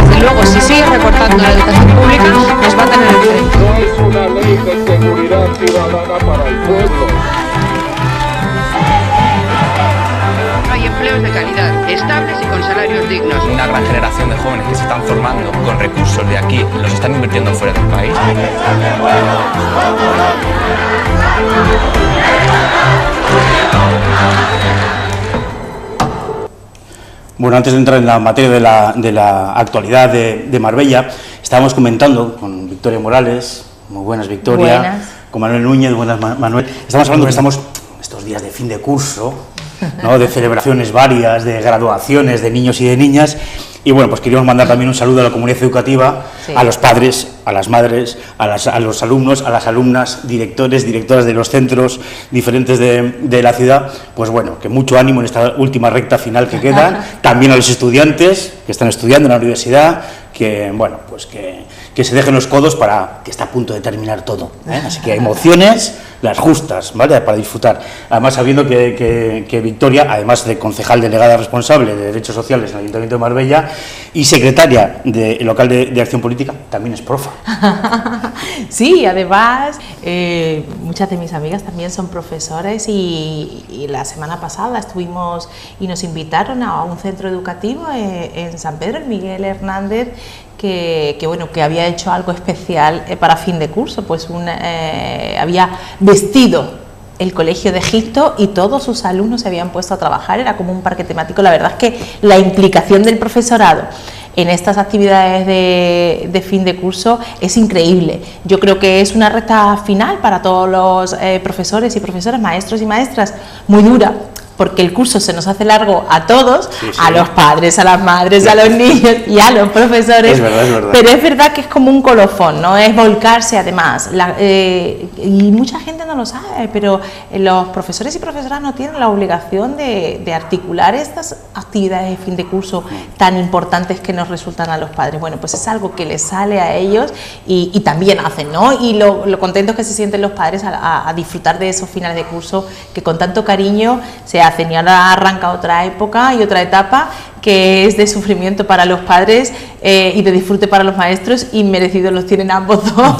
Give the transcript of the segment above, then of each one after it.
Desde luego, si sigue recortando la educación pública, nos va a tener enfrente. No es una ley de seguridad ciudadana para el pueblo. Hay empleos de calidad, estables y con salarios dignos. Una gran generación de jóvenes que se están formando con recursos de aquí, los están invirtiendo fuera del país. Bueno, antes de entrar en la materia de la actualidad de Marbella, estábamos comentando con Victoria Morales, muy buenas Victoria, buenas. Con Manuel Núñez, buenas Manuel, estamos hablando que estamos estos días de fin de curso, ¿no? De celebraciones varias, de graduaciones de niños y de niñas, y bueno, pues queríamos mandar también un saludo a la comunidad educativa, sí, a los padres, a las madres, a los alumnos, a las alumnas, directores, directoras de los centros diferentes de la ciudad, pues bueno, que mucho ánimo en esta última recta final que queda, también a los estudiantes que están estudiando en la universidad, que bueno, pues que se dejen los codos para que está a punto de terminar todo, ¿eh? Así que emociones, las justas, ¿vale?, para disfrutar. Además, sabiendo que Victoria, además de concejal delegada responsable de Derechos Sociales en el Ayuntamiento de Marbella y secretaria del local de Acción Política, también es profa. Sí, además, muchas de mis amigas también son profesores y la semana pasada estuvimos y nos invitaron a un centro educativo en San Pedro, el Miguel Hernández, que bueno, que había hecho algo especial para fin de curso, pues había vestido el Colegio de Egipto y todos sus alumnos se habían puesto a trabajar, era como un parque temático. La verdad es que la implicación del profesorado en estas actividades de fin de curso es increíble. Yo creo que es una recta final para todos los profesores y profesoras, maestros y maestras, muy dura, porque el curso se nos hace largo a todos, sí, sí, a los padres, a las madres, a los niños y a los profesores. Es verdad. Pero es verdad que es como un colofón, ¿no? Es volcarse además. Y mucha gente no lo sabe, pero los profesores y profesoras no tienen la obligación de articular estas actividades de fin de curso tan importantes que nos resultan a los padres. Bueno, pues es algo que les sale a ellos y también hacen, ¿no? Y lo contentos que se sienten los padres a disfrutar de esos finales de curso que con tanto cariño se hacen. Y ahora arranca otra época y otra etapa que es de sufrimiento para los padres y de disfrute para los maestros, y merecidos los tienen ambos dos.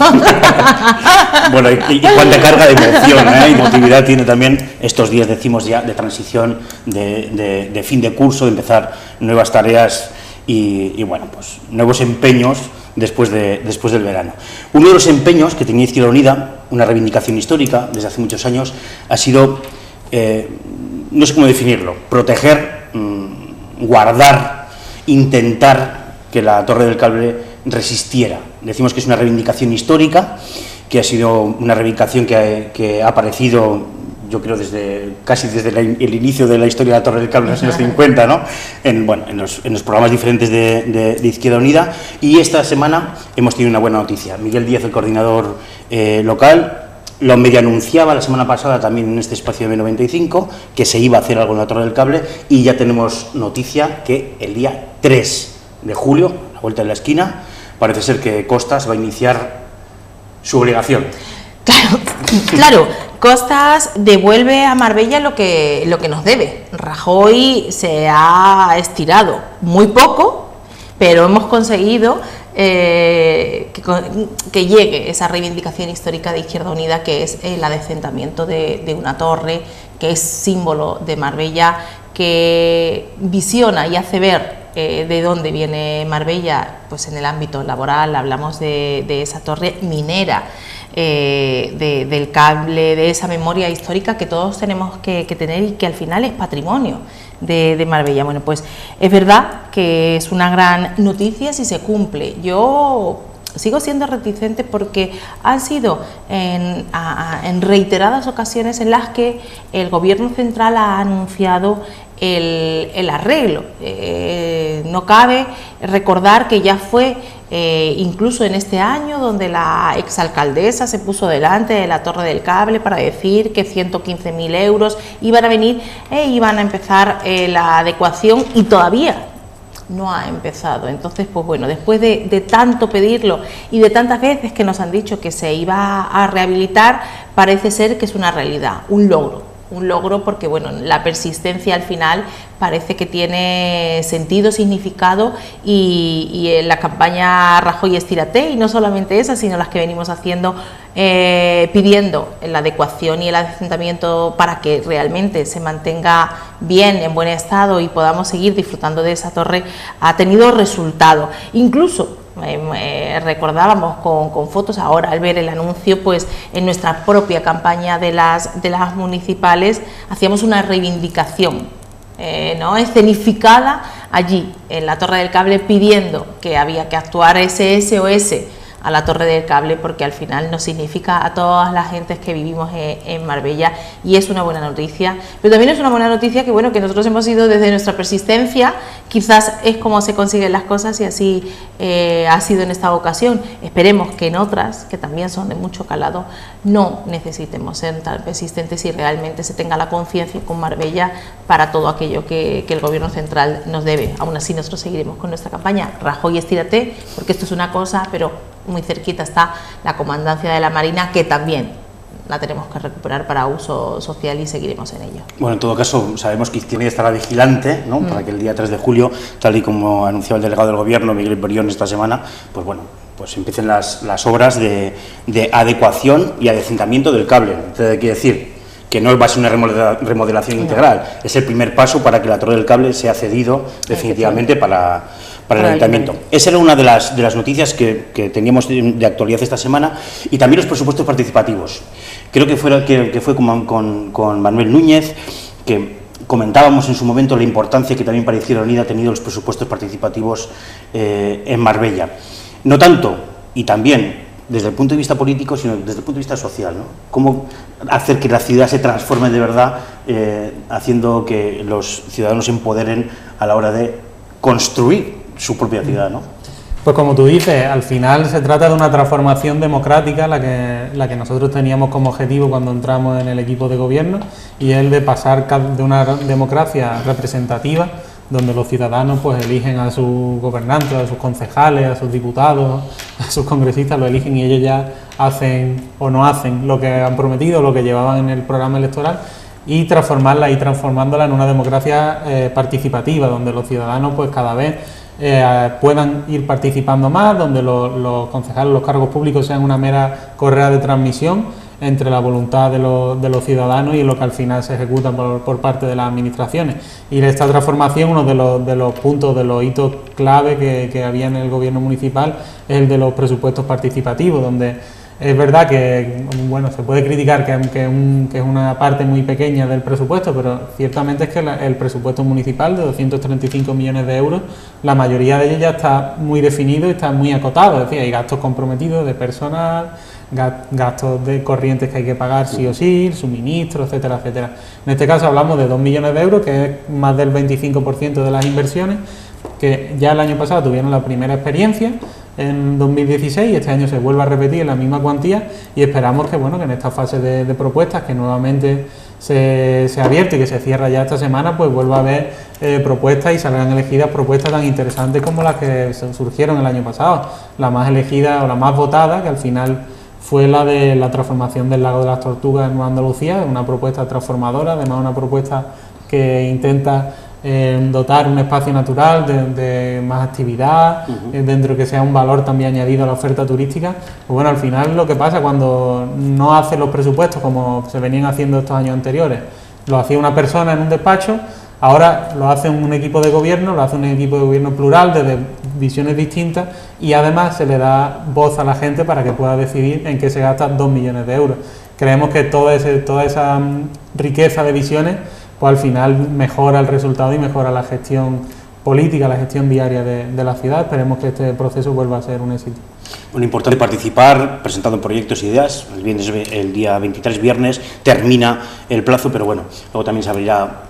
Bueno, y cuánta carga de emoción, y emotividad tiene también estos días, decimos ya, de transición, de fin de curso, de empezar nuevas tareas y bueno, pues nuevos empeños después del verano. Uno de los empeños que tenía Izquierda Unida, una reivindicación histórica desde hace muchos años, ha sido, no sé cómo definirlo, proteger, guardar, intentar que la Torre del Cable resistiera. Decimos que es una reivindicación histórica, que ha sido una reivindicación que ha aparecido, yo creo, casi desde el inicio de la historia de la Torre del Cable en los años 50, ¿no? En los programas diferentes de Izquierda Unida. Y esta semana hemos tenido una buena noticia. Miguel Díaz, el coordinador local, lo medio anunciaba la semana pasada también en este espacio de M95, que se iba a hacer algo en la Torre del Cable, y ya tenemos noticia que el día 3 de julio, a la vuelta de la esquina, parece ser que Costas va a iniciar su obligación. Claro, Costas devuelve a Marbella lo que nos debe. Rajoy se ha estirado muy poco, pero hemos conseguido que llegue esa reivindicación histórica de Izquierda Unida, que es el adecentamiento de una torre, que es símbolo de Marbella, que visiona y hace ver de dónde viene Marbella, pues en el ámbito laboral. Hablamos de esa torre minera, del cable, de esa memoria histórica que todos tenemos que tener y que al final es patrimonio de Marbella. Bueno, pues es verdad que es una gran noticia si se cumple. Yo sigo siendo reticente porque han sido en reiteradas ocasiones en las que el Gobierno central ha anunciado el arreglo. No cabe recordar que ya fue incluso en este año donde la exalcaldesa se puso delante de la Torre del Cable para decir que 115.000 euros iban a venir e iban a empezar la adecuación, y todavía no ha empezado. Entonces, pues bueno, después de tanto pedirlo y de tantas veces que nos han dicho que se iba a rehabilitar, parece ser que es una realidad, un logro un logro, porque bueno, la persistencia al final parece que tiene sentido, significado, y en la campaña Rajoy Estírate, y no solamente esa, sino las que venimos haciendo, pidiendo la adecuación y el adecentamiento para que realmente se mantenga bien, en buen estado, y podamos seguir disfrutando de esa torre, ha tenido resultado. Incluso recordábamos con fotos ahora al ver el anuncio, pues en nuestra propia campaña de las municipales hacíamos una reivindicación ¿no? escenificada allí en la Torre del Cable, pidiendo que había que actuar ese SOS a la Torre del Cable, porque al final nos significa a todas las gentes que vivimos en Marbella, y es una buena noticia. Pero también es una buena noticia que bueno, que nosotros hemos ido desde nuestra persistencia, quizás es como se consiguen las cosas, y así ha sido en esta ocasión. Esperemos que en otras, que también son de mucho calado, no necesitemos ser tan persistentes y realmente se tenga la conciencia con Marbella para todo aquello que el Gobierno central nos debe. Aún así nosotros seguiremos con nuestra campaña Rajoy Estírate, porque esto es una cosa, pero muy cerquita está la Comandancia de la Marina, que también la tenemos que recuperar para uso social, y seguiremos en ello. Bueno, en todo caso, sabemos que tiene que estar vigilante, ¿no? Para que el día 3 de julio, tal y como anunciaba el delegado del Gobierno, Miguel Berión, esta semana, pues bueno, pues empiecen las obras de adecuación y adecentamiento del cable. Entonces, hay que decir que no va a ser una remodelación integral, es el primer paso para que la Torre del Cable sea cedido definitivamente para el Ayuntamiento. Esa era una de las noticias que teníamos de actualidad esta semana, y también los presupuestos participativos. Creo que fue con Manuel Núñez, que comentábamos en su momento la importancia que también para Izquierda Unida han tenido los presupuestos participativos en Marbella. No tanto, y también desde el punto de vista político, sino desde el punto de vista social, ¿no? Cómo hacer que la ciudad se transforme de verdad, haciendo que los ciudadanos se empoderen a la hora de construir su propia ciudad, ¿no? Pues como tú dices, al final se trata de una transformación democrática, la que nosotros teníamos como objetivo cuando entramos en el equipo de gobierno, y es el de pasar de una democracia representativa, donde los ciudadanos pues eligen a sus gobernantes, a sus concejales, a sus diputados, a sus congresistas, lo eligen y ellos ya hacen o no hacen lo que han prometido, lo que llevaban en el programa electoral, y transformándola en una democracia participativa, donde los ciudadanos pues cada vez puedan ir participando más, donde los concejales, los cargos públicos sean una mera correa de transmisión entre la voluntad de los ciudadanos y lo que al final se ejecuta por parte de las administraciones. Y esta transformación, uno de los puntos, de los hitos clave que había en el gobierno municipal, es el de los presupuestos participativos, donde es verdad que bueno, se puede criticar que es una parte muy pequeña del presupuesto, pero ciertamente es que el presupuesto municipal de 235 millones de euros, la mayoría de ellos ya está muy definido y está muy acotado, es decir, hay gastos comprometidos de personal, gastos de corrientes que hay que pagar sí o sí, suministros, etcétera, etcétera. En este caso hablamos de 2 millones de euros, que es más del 25% de las inversiones, que ya el año pasado tuvieron la primera experiencia en 2016, y este año se vuelve a repetir en la misma cuantía, y esperamos que bueno, que en esta fase de propuestas que nuevamente se abierto y que se cierra ya esta semana, pues vuelva a haber propuestas y salgan elegidas propuestas tan interesantes como las que surgieron el año pasado. La más elegida o la más votada, que al final fue la de la transformación del Lago de las Tortugas en Nueva Andalucía, una propuesta transformadora, además una propuesta que intenta dotar un espacio natural de más actividad, dentro que sea un valor también añadido a la oferta turística. Pues bueno, al final lo que pasa cuando no hace los presupuestos como se venían haciendo estos años anteriores, lo hacía una persona en un despacho, ahora lo hace un equipo de gobierno, lo hace un equipo de gobierno plural, desde visiones distintas, y además se le da voz a la gente para que pueda decidir en qué se gastan 2 millones de euros. Creemos que toda esa riqueza de visiones, pues al final mejora el resultado y mejora la gestión política, la gestión diaria de la ciudad. Esperemos que este proceso vuelva a ser un éxito. Bueno, importante participar, presentando proyectos e ideas. El día 23, viernes, termina el plazo, pero bueno, luego también se abrirá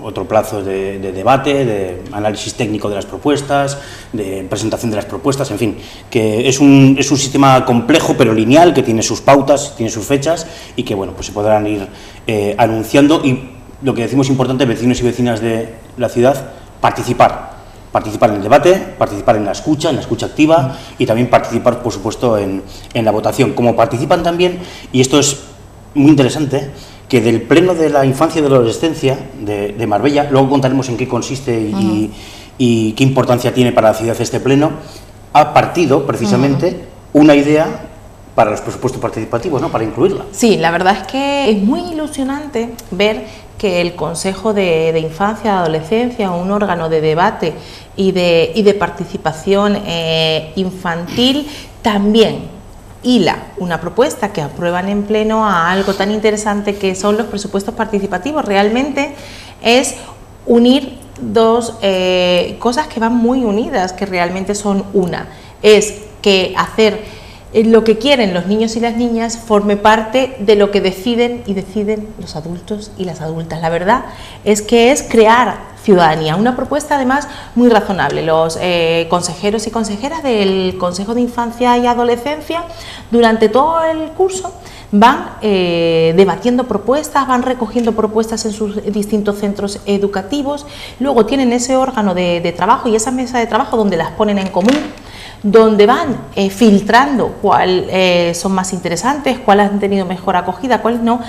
otro plazo de debate, de análisis técnico de las propuestas, de presentación de las propuestas, en fin, que es un sistema complejo pero lineal, que tiene sus pautas, tiene sus fechas, y que bueno, pues se podrán ir anunciando. Y lo que decimos importante, vecinos y vecinas de la ciudad, participar en el debate, participar en la escucha activa, y también participar, por supuesto, en la votación. Como participan también, y esto es muy interesante, que del Pleno de la Infancia y de la Adolescencia de Marbella, luego contaremos en qué consiste y qué importancia tiene para la ciudad este pleno, ha partido precisamente una idea para los presupuestos participativos, ¿no?, para incluirla. Sí, la verdad es que es muy ilusionante ver que el Consejo de Infancia y Adolescencia, un órgano de debate y de participación infantil, también hila una propuesta que aprueban en pleno a algo tan interesante que son los presupuestos participativos. Realmente es unir dos cosas que van muy unidas, que realmente son una. Es que hacer lo que quieren los niños y las niñas forme parte de lo que deciden los adultos y las adultas. La verdad es que es crear ciudadanía, una propuesta además muy razonable. Los consejeros y consejeras del Consejo de Infancia y Adolescencia durante todo el curso van debatiendo propuestas, van recogiendo propuestas en sus distintos centros educativos, luego tienen ese órgano de trabajo y esa mesa de trabajo donde las ponen en común, donde van filtrando cuáles son más interesantes, cuáles han tenido mejor acogida, cuáles no.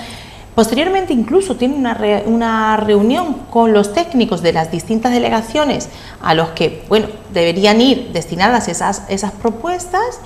Posteriormente incluso tienen una reunión con los técnicos de las distintas delegaciones a los que, bueno, deberían ir destinadas esas propuestas,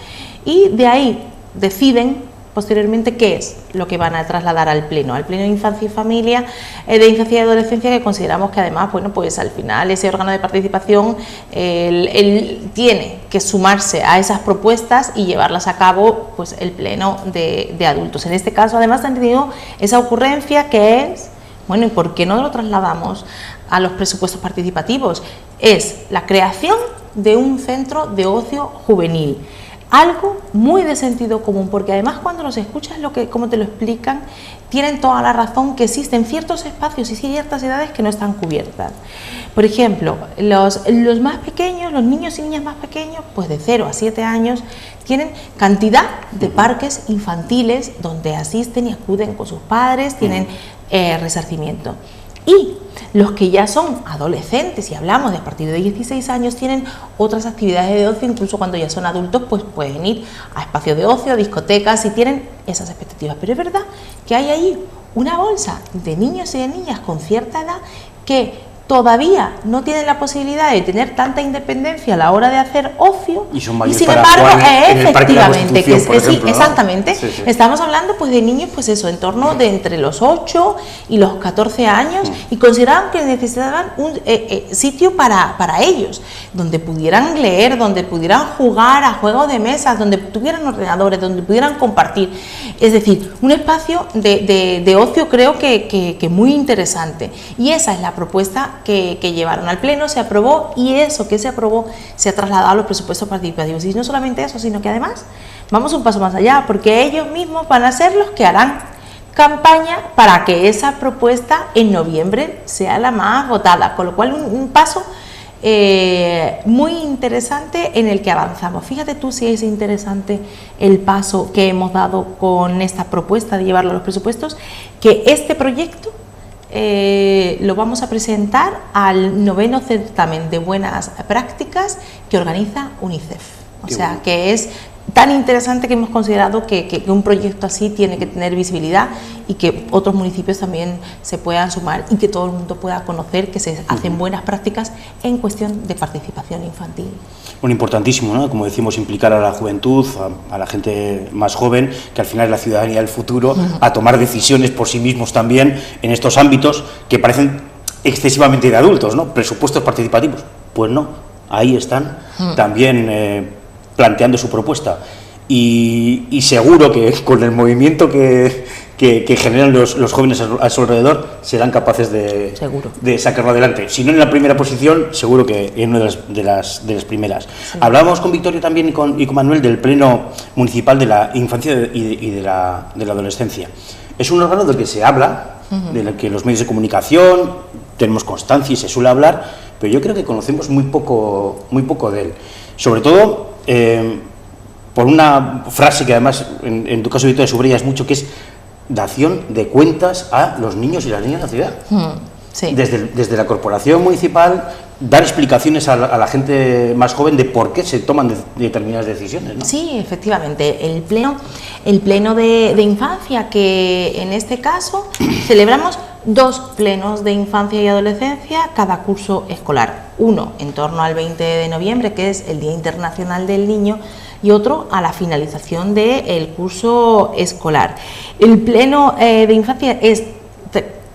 y de ahí deciden posteriormente qué es lo que van a trasladar al Pleno de Infancia y Familia, de Infancia y Adolescencia, que consideramos que además, bueno, pues al final ese órgano de participación él tiene que sumarse a esas propuestas y llevarlas a cabo, pues el Pleno de Adultos. En este caso además han tenido esa ocurrencia que es, bueno, ¿y por qué no lo trasladamos a los presupuestos participativos? Es la creación de un centro de ocio juvenil. Algo muy de sentido común, porque además cuando los escuchas como te lo explican, tienen toda la razón, que existen ciertos espacios y ciertas edades que no están cubiertas. Por ejemplo, los más pequeños, los niños y niñas más pequeños, pues de 0 a 7 años, tienen cantidad de parques infantiles donde asisten y acuden con sus padres, tienen resarcimiento. Y los que ya son adolescentes, y hablamos de a partir de 16 años, tienen otras actividades de ocio, incluso cuando ya son adultos, pues pueden ir a espacios de ocio, a discotecas, y tienen esas expectativas. Pero es verdad que hay ahí una bolsa de niños y de niñas con cierta edad que todavía no tienen la posibilidad de tener tanta independencia a la hora de hacer ocio, y son mayores, sin para embargo, jugar en el Parque de la efectivamente, Constitución, por ejemplo, ¿no? exactamente, Sí, sí. Estamos hablando pues de niños, pues eso, en torno de entre los 8 y los 14 años, y consideraban que necesitaban un sitio para ellos, donde pudieran leer, donde pudieran jugar a juegos de mesas, donde tuvieran ordenadores, donde pudieran compartir. Es decir, un espacio de ocio, creo que muy interesante, y esa es la propuesta que llevaron al Pleno, se aprobó, y eso que se aprobó se ha trasladado a los presupuestos participativos. Y no solamente eso, sino que además vamos un paso más allá, porque ellos mismos van a ser los que harán campaña para que esa propuesta en noviembre sea la más votada, con lo cual un paso muy interesante en el que avanzamos. Fíjate tú si es interesante el paso que hemos dado con esta propuesta de llevarlo a los presupuestos, que este proyecto lo vamos a presentar al 9º certamen de buenas prácticas que organiza UNICEF. O sea, que es tan interesante que hemos considerado que un proyecto así tiene que tener visibilidad, y que otros municipios también se puedan sumar, y que todo el mundo pueda conocer que se hacen buenas prácticas en cuestión de participación infantil. Bueno, importantísimo, ¿no? Como decimos, implicar a la juventud, a la gente más joven, que al final es la ciudadanía del futuro, a tomar decisiones por sí mismos también en estos ámbitos que parecen excesivamente de adultos, ¿no? Presupuestos participativos. Pues no, ahí están también planteando su propuesta. Y seguro que con el movimiento que generan los jóvenes a su alrededor, serán capaces de sacarlo adelante. Si no en la primera posición, seguro que en una de las primeras. Sí. Hablábamos con Victoria también y con Manuel del Pleno Municipal de la Infancia y de la Adolescencia. Es un órgano del que se habla, del que los medios de comunicación tenemos constancia y se suele hablar, pero yo creo que conocemos muy poco de él. Sobre todo por una frase que además en tu caso, Victoria, subrayas mucho, que es dación de cuentas a los niños y las niñas de la ciudad. Sí. desde la corporación municipal, dar explicaciones a la gente más joven de por qué se toman determinadas decisiones, ¿no? Sí, efectivamente. El pleno de infancia, que en este caso celebramos 2 plenos de infancia y adolescencia cada curso escolar. Uno en torno al 20 de noviembre, que es el Día Internacional del Niño, y otro a la finalización del curso escolar. El pleno de infancia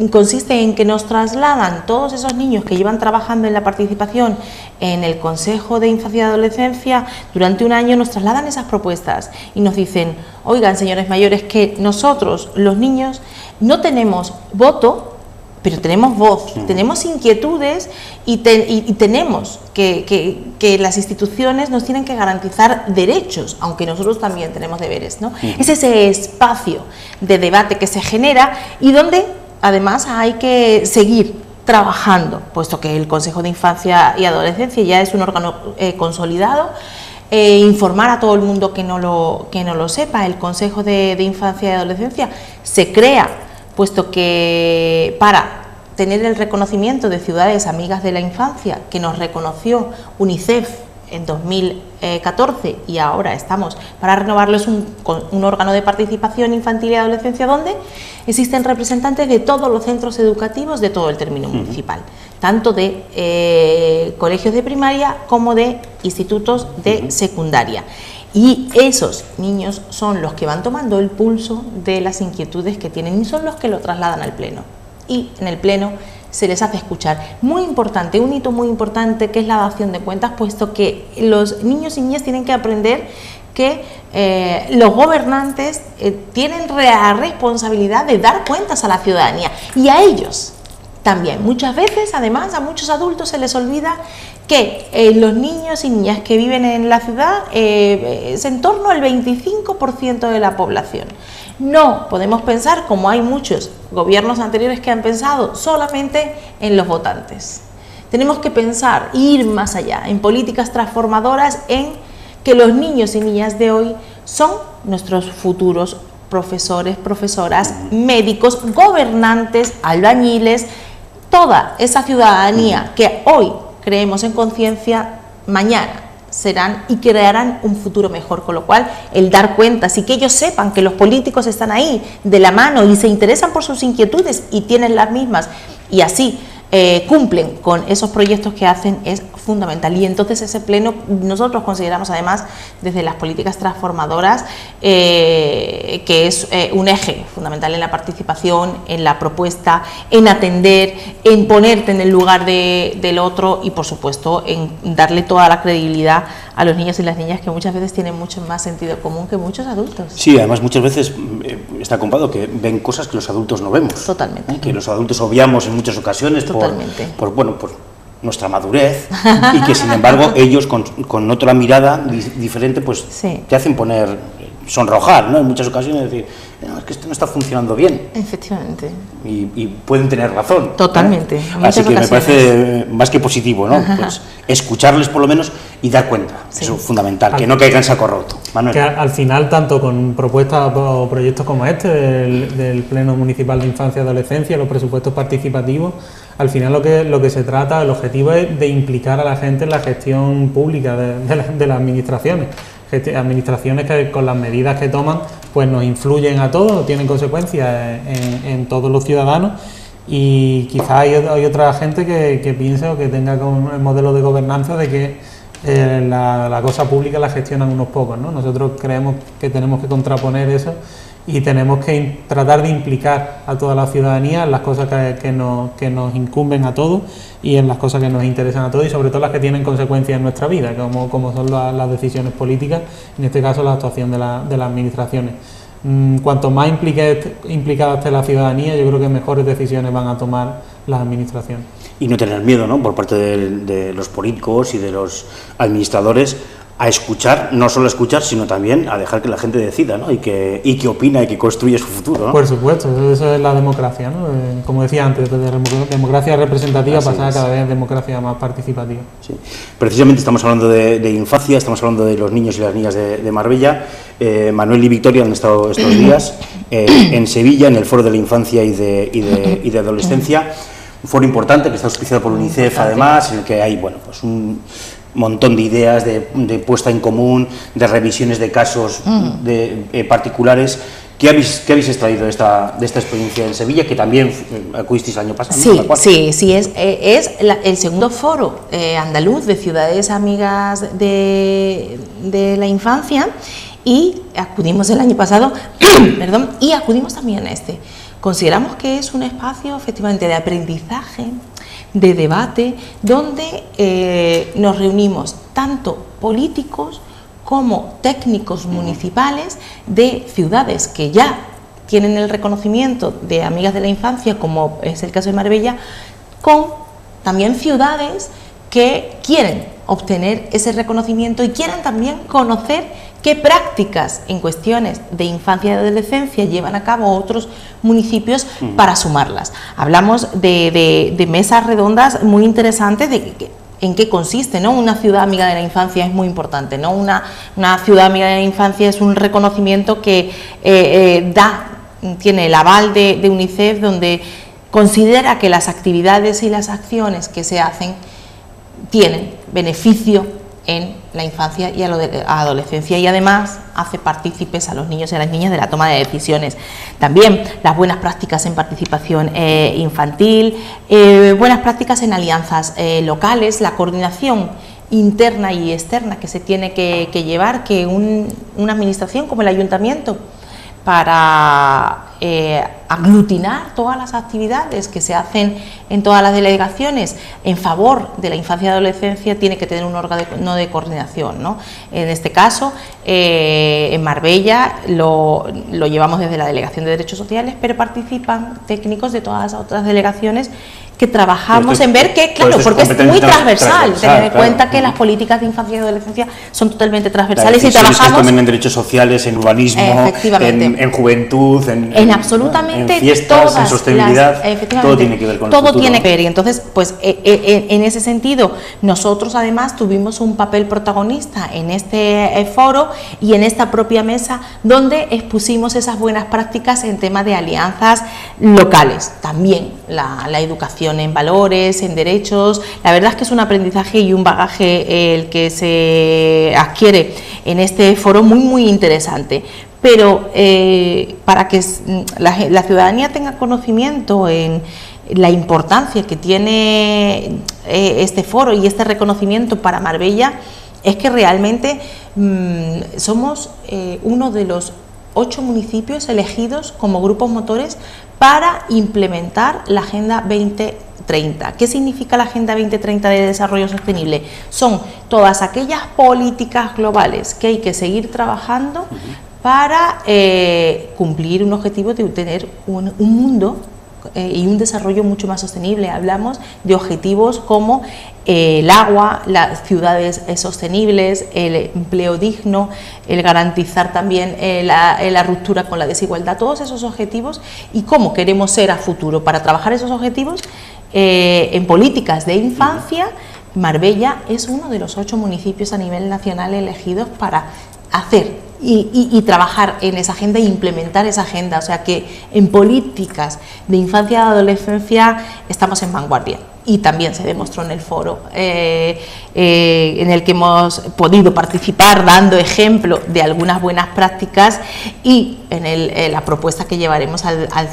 consiste en que nos trasladan todos esos niños que llevan trabajando en la participación en el Consejo de Infancia y Adolescencia durante un año, nos trasladan esas propuestas y nos dicen: oigan, señores mayores, que nosotros, los niños, no tenemos voto, pero tenemos voz, tenemos inquietudes y tenemos que las instituciones nos tienen que garantizar derechos, aunque nosotros también tenemos deberes, ¿no? Es ese espacio de debate que se genera y donde además hay que seguir trabajando, puesto que el Consejo de Infancia y Adolescencia ya es un órgano consolidado. Informar a todo el mundo que no lo sepa. El Consejo de Infancia y Adolescencia se crea puesto que para tener el reconocimiento de ciudades amigas de la infancia que nos reconoció UNICEF en 2014 y ahora estamos para renovarles un órgano de participación infantil y adolescencia donde existen representantes de todos los centros educativos de todo el término municipal, tanto de colegios de primaria como de institutos de secundaria. Y esos niños son los que van tomando el pulso de las inquietudes que tienen y son los que lo trasladan al Pleno. Y en el Pleno se les hace escuchar. Muy importante, un hito muy importante que es la dación de cuentas, puesto que los niños y niñas tienen que aprender que los gobernantes tienen la responsabilidad de dar cuentas a la ciudadanía y a ellos también. Muchas veces, además, a muchos adultos se les olvida que los niños y niñas que viven en la ciudad es en torno al 25% de la población. No podemos pensar, como hay muchos gobiernos anteriores que han pensado, solamente en los votantes. Tenemos que pensar, ir más allá, en políticas transformadoras, en que los niños y niñas de hoy son nuestros futuros profesores, profesoras, médicos, gobernantes, albañiles, toda esa ciudadanía que hoy creemos en conciencia, mañana serán y crearán un futuro mejor, con lo cual el dar cuentas y que ellos sepan que los políticos están ahí de la mano y se interesan por sus inquietudes y tienen las mismas y así cumplen con esos proyectos que hacen es fundamental. Y entonces ese pleno nosotros consideramos además desde las políticas transformadoras que es un eje fundamental en la participación, en la propuesta, en atender, en ponerte en el lugar del otro y por supuesto en darle toda la credibilidad a los niños y las niñas que muchas veces tienen mucho más sentido común que muchos adultos. Sí, además muchas veces está comprobado que ven cosas que los adultos no vemos. Totalmente. Que los adultos obviamos en muchas ocasiones por nuestra madurez y que sin embargo ellos con otra mirada diferente pues sí, te hacen sonrojar, ¿no? En muchas ocasiones decir, no, es que esto no está funcionando bien. Efectivamente. Y pueden tener razón. Totalmente. Así que me parece más que positivo, ¿no? Pues escucharles por lo menos y dar cuenta. Sí. Eso es fundamental, que no caigan en saco roto. Manuel. Que al final, tanto con propuestas o proyectos como este del Pleno Municipal de Infancia y Adolescencia, los presupuestos participativos, al final lo que se trata, el objetivo es de implicar a la gente en la gestión pública de las administraciones. Administraciones que con las medidas que toman pues nos influyen a todos, tienen consecuencias en todos los ciudadanos y quizás hay otra gente que piense o que tenga como el modelo de gobernanza de que la cosa pública la gestionan unos pocos, ¿no? Nosotros creemos que tenemos que contraponer eso y tenemos que tratar de implicar a toda la ciudadanía en las cosas que nos incumben a todos y en las cosas que nos interesan a todos y sobre todo las que tienen consecuencias en nuestra vida, como son las decisiones políticas, en este caso la actuación de las administraciones. Cuanto más implicada esté la ciudadanía, yo creo que mejores decisiones van a tomar las administraciones. Y no tener miedo, ¿no?, por parte de los políticos y de los administradores a escuchar, no solo a escuchar, sino también a dejar que la gente decida, ¿no?, y que opina y que construye su futuro, ¿no? Por supuesto, eso es la democracia, ¿no? Como decía antes, de democracia representativa pasar cada vez a democracia más participativa. Sí. Precisamente estamos hablando de infancia, estamos hablando de los niños y las niñas de Marbella. Manuel y Victoria han estado estos días en Sevilla, en el Foro de la Infancia y de Adolescencia. foro importante que está auspiciado por UNICEF además, en el que hay, bueno, pues un montón de ideas de puesta en común, de revisiones de casos particulares. ¿Qué habéis extraído de esta experiencia en Sevilla, que también acudisteis el año pasado? Sí, es el segundo foro andaluz de ciudades amigas de la infancia, y acudimos el año pasado, perdón, y acudimos también a este. Consideramos que es un espacio efectivamente de aprendizaje, de debate, donde nos reunimos tanto políticos como técnicos municipales de ciudades que ya tienen el reconocimiento de amigas de la infancia, como es el caso de Marbella, con también ciudades que quieren obtener ese reconocimiento y quieren también conocer qué prácticas en cuestiones de infancia y adolescencia llevan a cabo otros municipios para sumarlas. Hablamos de mesas redondas muy interesantes en qué consiste, ¿no? Una ciudad amiga de la infancia es muy importante, ¿no? Una ciudad amiga de la infancia es un reconocimiento que tiene el aval de UNICEF, donde considera que las actividades y las acciones que se hacen tienen beneficio en la infancia y a la adolescencia, y además hace partícipes a los niños y a las niñas de la toma de decisiones. También las buenas prácticas en participación infantil, buenas prácticas en alianzas locales, la coordinación interna y externa que se tiene que llevar, que una administración como el ayuntamiento, para aglutinar todas las actividades que se hacen en todas las delegaciones en favor de la infancia y adolescencia, tiene que tener un órgano de coordinación, ¿no? En este caso, en Marbella lo llevamos desde la Delegación de Derechos Sociales, pero participan técnicos de todas las otras delegaciones que trabajamos en ver que, claro, porque es muy transversal, tener en cuenta que las políticas de infancia y adolescencia son totalmente transversales, y trabajamos también en derechos sociales, en urbanismo, en juventud, en absolutamente en fiestas, en sostenibilidad, todo tiene que ver con el futuro. Todo tiene que ver, y entonces, pues en ese sentido, nosotros además tuvimos un papel protagonista en este foro y en esta propia mesa, donde expusimos esas buenas prácticas en temas de alianzas locales, también la educación en valores, en derechos. La verdad es que es un aprendizaje y un bagaje el que se adquiere en este foro muy interesante. Pero para que la ciudadanía tenga conocimiento en la importancia que tiene este foro y este reconocimiento para Marbella, es que realmente somos uno de los 8 municipios elegidos como grupos motores para implementar la Agenda 2030. ¿Qué significa la Agenda 2030 de Desarrollo Sostenible? Son todas aquellas políticas globales que hay que seguir trabajando para cumplir un objetivo de tener un mundo y un desarrollo mucho más sostenible. Hablamos de objetivos como el agua, las ciudades sostenibles, el empleo digno, el garantizar también la ruptura con la desigualdad, todos esos objetivos, y cómo queremos ser a futuro. Para trabajar esos objetivos en políticas de infancia, Marbella es uno de los 8 municipios a nivel nacional elegidos para hacer y trabajar en esa agenda e implementar esa agenda. O sea que en políticas de infancia y adolescencia estamos en vanguardia, y también se demostró en el foro en el que hemos podido participar, dando ejemplo de algunas buenas prácticas, y en la propuesta que llevaremos al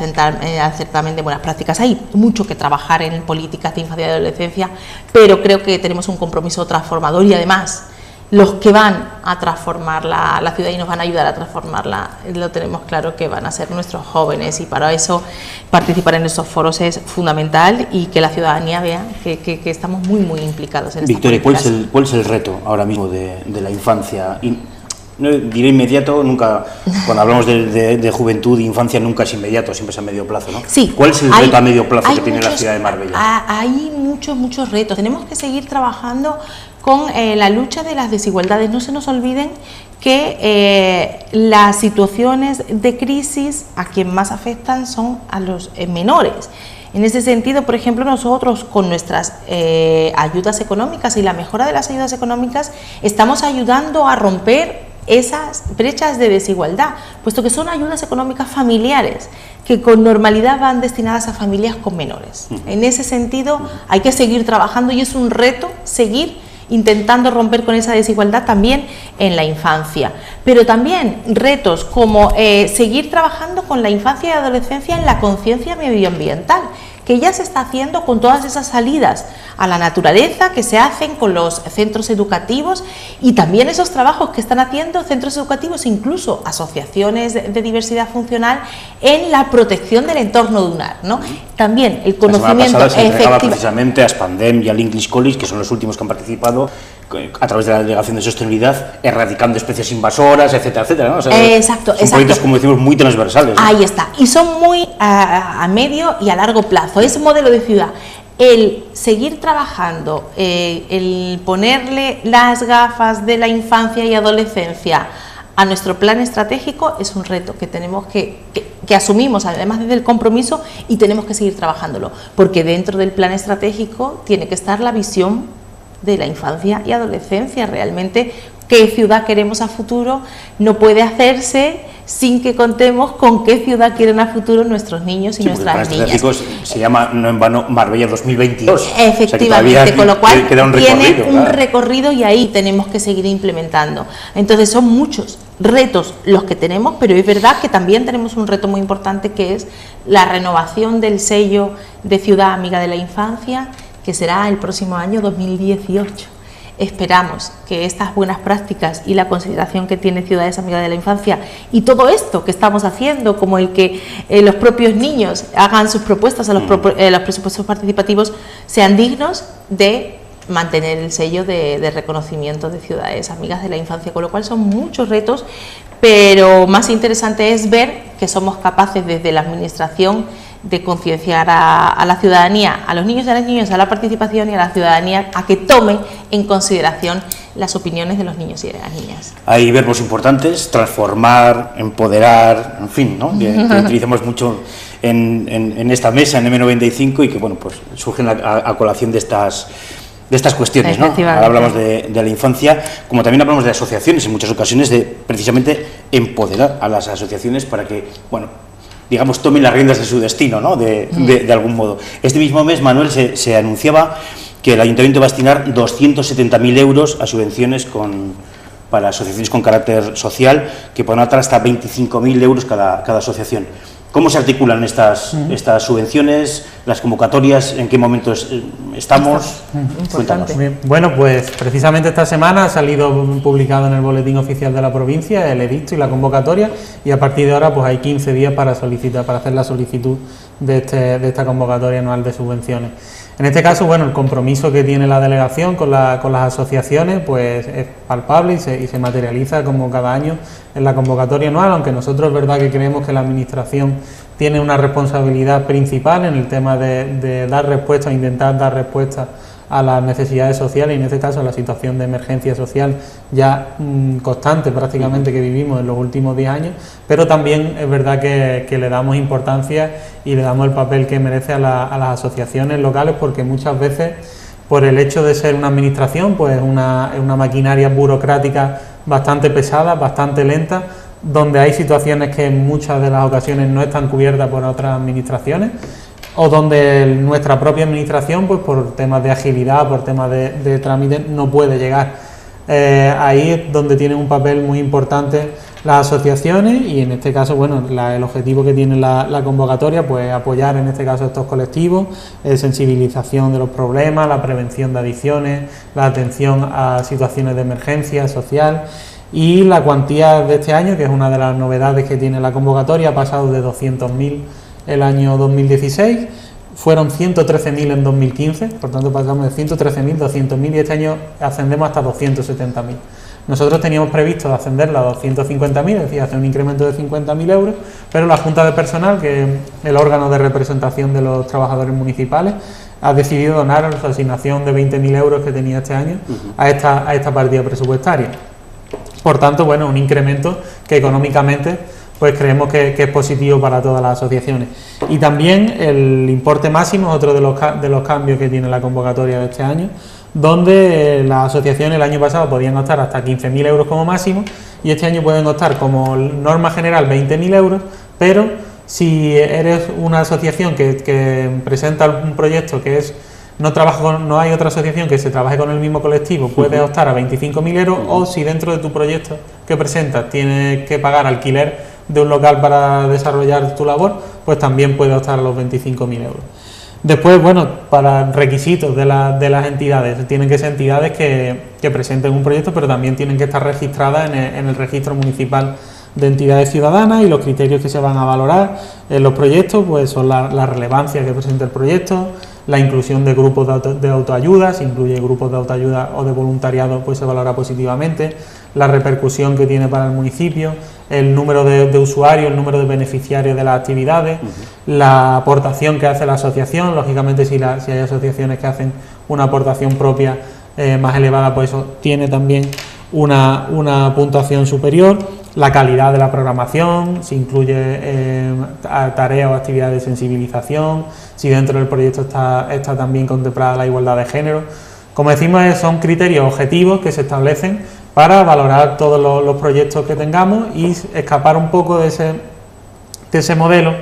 certamen de buenas prácticas. Hay mucho que trabajar en políticas de infancia y adolescencia, pero creo que tenemos un compromiso transformador, y además los que van a transformar la ciudad y nos van a ayudar a transformarla, lo tenemos claro que van a ser nuestros jóvenes, y para eso participar en estos foros es fundamental, y que la ciudadanía vea que estamos muy implicados en esta Victoria, ¿cuál es el reto ahora mismo de la infancia? No diré inmediato, nunca, cuando hablamos de juventud e infancia, nunca es inmediato, siempre es a medio plazo, ¿no? Sí. ¿Cuál es el reto a medio plazo que tiene la ciudad de Marbella? Hay muchos retos. Tenemos que seguir trabajando con la lucha de las desigualdades. No se nos olviden que las situaciones de crisis a quien más afectan son a los menores. En ese sentido, por ejemplo, nosotros con nuestras ayudas económicas y la mejora de las ayudas económicas estamos ayudando a romper esas brechas de desigualdad, puesto que son ayudas económicas familiares que con normalidad van destinadas a familias con menores. En ese sentido hay que seguir trabajando y es un reto seguir intentando romper con esa desigualdad también en la infancia. Pero también retos como seguir trabajando con la infancia y adolescencia en la conciencia medioambiental, que ya se está haciendo con todas esas salidas a la naturaleza que se hacen con los centros educativos y también esos trabajos que están haciendo centros educativos, incluso asociaciones de diversidad funcional, en la protección del entorno dunar, ¿no? También el conocimiento la semana pasada se entregaba precisamente a Spandem y al English College, que son los últimos que han participado a través de la Delegación de Sostenibilidad, erradicando especies invasoras, etcétera, etcétera, ¿no? O sea, exacto, son proyectos, como decimos, muy transversales, ¿no? Ahí está, y son muy a medio y a largo plazo, es modelo de ciudad. El seguir trabajando, el ponerle las gafas de la infancia y adolescencia a nuestro plan estratégico es un reto que tenemos que asumimos además desde el compromiso y tenemos que seguir trabajándolo, porque dentro del plan estratégico tiene que estar la visión de la infancia y adolescencia. Realmente qué ciudad queremos a futuro no puede hacerse sin que contemos con qué ciudad quieren a futuro nuestros niños y nuestras niñas. El plan estratégico se llama, no en vano, Marbella 2022. Efectivamente, o sea, con lo cual queda un tiene un claro. recorrido y ahí tenemos que seguir implementando. Entonces son muchos retos los que tenemos, pero es verdad que también tenemos un reto muy importante, que es la renovación del sello de Ciudad Amiga de la Infancia, que será el próximo año 2018. Esperamos que estas buenas prácticas y la consideración que tiene Ciudades Amigas de la Infancia y todo esto que estamos haciendo, como el que los propios niños hagan sus propuestas a los presupuestos participativos, sean dignos de mantener el sello de reconocimiento de Ciudades Amigas de la Infancia, con lo cual son muchos retos, pero más interesante es ver que somos capaces desde la Administración de concienciar a la ciudadanía, a los niños y a las niñas, a la participación y a la ciudadanía a que tome en consideración las opiniones de los niños y de las niñas. Hay verbos importantes: transformar, empoderar, en fin, ¿no? Que utilizamos mucho en esta mesa, en M95, y que, bueno, pues surgen a colación de estas cuestiones, ¿no? Ahora hablamos de la infancia, como también hablamos de asociaciones en muchas ocasiones, de precisamente empoderar a las asociaciones para que, bueno, digamos, tomen las riendas de su destino, ¿no? De algún modo. Este mismo mes, Manuel, se anunciaba que el Ayuntamiento va a destinar 270.000 euros a subvenciones para asociaciones con carácter social, que pueden dar hasta 25.000 euros cada asociación. ¿Cómo se articulan estas subvenciones, las convocatorias, en qué momentos estamos? Cuéntanos. Bueno, pues precisamente esta semana ha salido publicado en el Boletín Oficial de la provincia el edicto y la convocatoria, y a partir de ahora pues hay 15 días para hacer la solicitud de esta convocatoria anual de subvenciones. En este caso, bueno, el compromiso que tiene la delegación con las asociaciones pues es palpable y se materializa como cada año en la convocatoria anual, aunque nosotros es verdad que creemos que la Administración tiene una responsabilidad principal en el tema de dar respuesta, intentar dar respuesta a las necesidades sociales, y en este caso a la situación de emergencia social ya constante prácticamente que vivimos en los últimos 10 años, pero también es verdad que le damos importancia y le damos el papel que merece a las asociaciones locales, porque muchas veces, por el hecho de ser una administración, pues es una maquinaria burocrática bastante pesada, bastante lenta, donde hay situaciones que en muchas de las ocasiones no están cubiertas por otras administraciones, o donde nuestra propia administración, pues por temas de agilidad, por temas de trámite, no puede llegar. Ahí es donde tienen un papel muy importante las asociaciones, y en este caso, bueno, el objetivo que tiene la convocatoria, pues apoyar en este caso a estos colectivos, sensibilización de los problemas, la prevención de adicciones, la atención a situaciones de emergencia social. Y la cuantía de este año, que es una de las novedades que tiene la convocatoria, ha pasado de 200.000 el año 2016, fueron 113.000 en 2015, por tanto pasamos de 113.000, 200.000, y este año ascendemos hasta 270.000. Nosotros teníamos previsto ascenderla a 250.000, es decir, hacer un incremento de 50.000 euros, pero la Junta de Personal, que es el órgano de representación de los trabajadores municipales, ha decidido donar su asignación de 20.000 euros que tenía este año a esta partida presupuestaria. Por tanto, bueno, un incremento que económicamente pues creemos que es positivo para todas las asociaciones. Y también el importe máximo es otro de los cambios que tiene la convocatoria de este año, donde las asociaciones el año pasado podían optar hasta 15.000 euros como máximo, y este año pueden optar como norma general 20.000 euros, pero si eres una asociación que presenta un proyecto que es no hay otra asociación que se trabaje con el mismo colectivo, puedes optar a 25.000 euros, o si dentro de tu proyecto que presentas tienes que pagar alquiler de un local para desarrollar tu labor, pues también puedes optar a los 25.000 euros. Después, bueno, para requisitos de las entidades, tienen que ser entidades que presenten un proyecto, pero también tienen que estar registradas en el registro municipal de entidades ciudadanas, y los criterios que se van a valorar en los proyectos pues son la relevancia que presenta el proyecto, la inclusión de grupos de autoayuda, si incluye grupos de autoayuda o de voluntariado pues se valora positivamente, la repercusión que tiene para el municipio, el número de usuarios, el número de beneficiarios de las actividades, la aportación que hace la asociación. Lógicamente si hay asociaciones que hacen una aportación propia más elevada, pues eso tiene también una puntuación superior, la calidad de la programación, si incluye tareas o actividades de sensibilización, si dentro del proyecto está también contemplada la igualdad de género. Como decimos, son criterios objetivos que se establecen para valorar todos los proyectos que tengamos y escapar un poco de ese modelo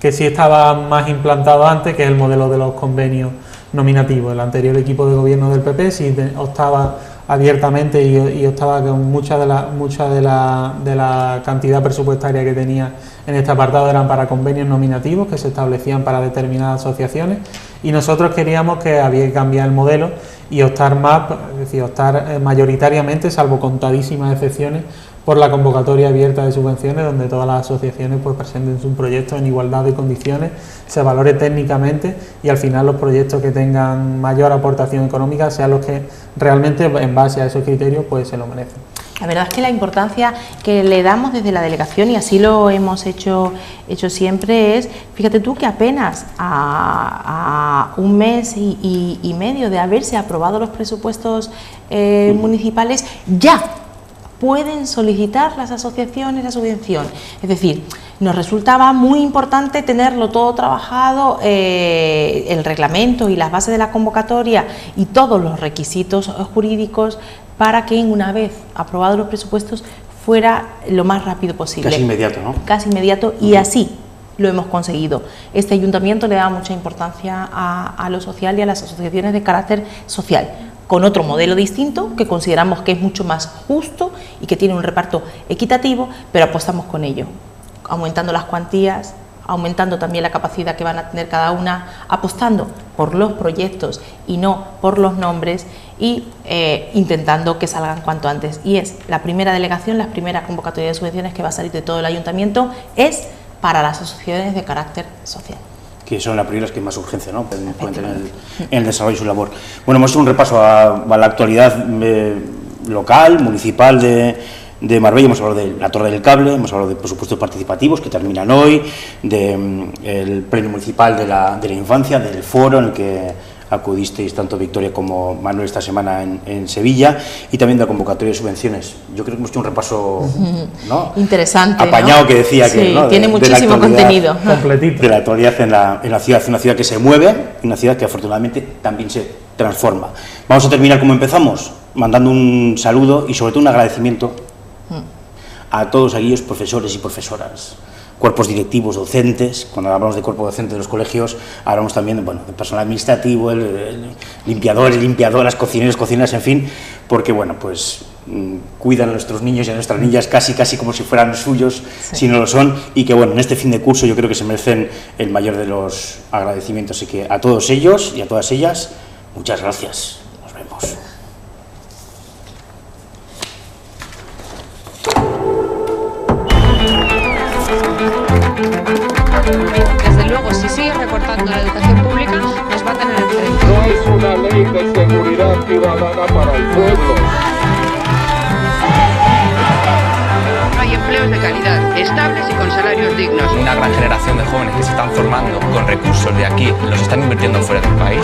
que sí estaba más implantado antes, que es el modelo de los convenios nominativos. El anterior equipo de gobierno del PP sí optaba abiertamente y optaba con mucha de la cantidad presupuestaria que tenía en este apartado eran para convenios nominativos que se establecían para determinadas asociaciones, y nosotros queríamos que había que cambiar el modelo y optar mayoritariamente, salvo contadísimas excepciones, por la convocatoria abierta de subvenciones, donde todas las asociaciones pues presenten su proyecto en igualdad de condiciones, se valore técnicamente y al final los proyectos que tengan mayor aportación económica sean los que realmente en base a esos criterios pues se lo merecen. La verdad es que la importancia que le damos desde la delegación, y así lo hemos hecho siempre, es, fíjate tú que apenas a un mes y medio de haberse aprobado los presupuestos municipales, ya pueden solicitar las asociaciones la subvención. Es decir, nos resultaba muy importante tenerlo todo trabajado, el reglamento y las bases de la convocatoria y todos los requisitos jurídicos, para que una vez aprobados los presupuestos fuera lo más rápido posible. Casi inmediato, ¿no? Casi inmediato, y así lo hemos conseguido. Este ayuntamiento le da mucha importancia a lo social y a las asociaciones de carácter social, con otro modelo distinto que consideramos que es mucho más justo y que tiene un reparto equitativo, pero apostamos con ello, aumentando las cuantías, aumentando también la capacidad que van a tener cada una, apostando por los proyectos y no por los nombres, y intentando que salgan cuanto antes. Y es la primera delegación, la primera convocatoria de subvenciones que va a salir de todo el ayuntamiento, es para las asociaciones de carácter social, que son las primeras que más urgencia, ¿no?, pueden tener en el desarrollo de su labor. Bueno, hemos hecho un repaso a la actualidad local, municipal de Marbella. Hemos hablado de la Torre del Cable, hemos hablado de presupuestos participativos que terminan hoy, del premio municipal de la infancia, del foro en el que acudisteis tanto Victoria como Manuel esta semana en Sevilla, y también de la convocatoria de subvenciones. Yo creo que hemos hecho un repaso, ¿no?, interesante, apañado, ¿no?, que decía sí, que, ¿no?, tiene muchísimo contenido completito de la actualidad en la ciudad, una ciudad que se mueve, una ciudad que afortunadamente también se transforma. Vamos a terminar como empezamos, mandando un saludo y sobre todo un agradecimiento a todos aquellos profesores y profesoras, cuerpos directivos, docentes. Cuando hablamos de cuerpo docente de los colegios, hablamos también de personal administrativo, limpiadores, limpiadoras, cocineros, cocineras, en fin, porque bueno, pues cuidan a nuestros niños y a nuestras niñas casi como si fueran suyos, sí, si no lo son, y que bueno, en este fin de curso yo creo que se merecen el mayor de los agradecimientos. Así que a todos ellos y a todas ellas, muchas gracias. Nos vemos. Desde luego, si sigue recortando la educación pública, nos va a tener enfrente. No es una ley de seguridad ciudadana para el pueblo. No hay empleos de calidad, estables y con salarios dignos. Una gran generación de jóvenes que se están formando con recursos de aquí, los están invirtiendo fuera del país.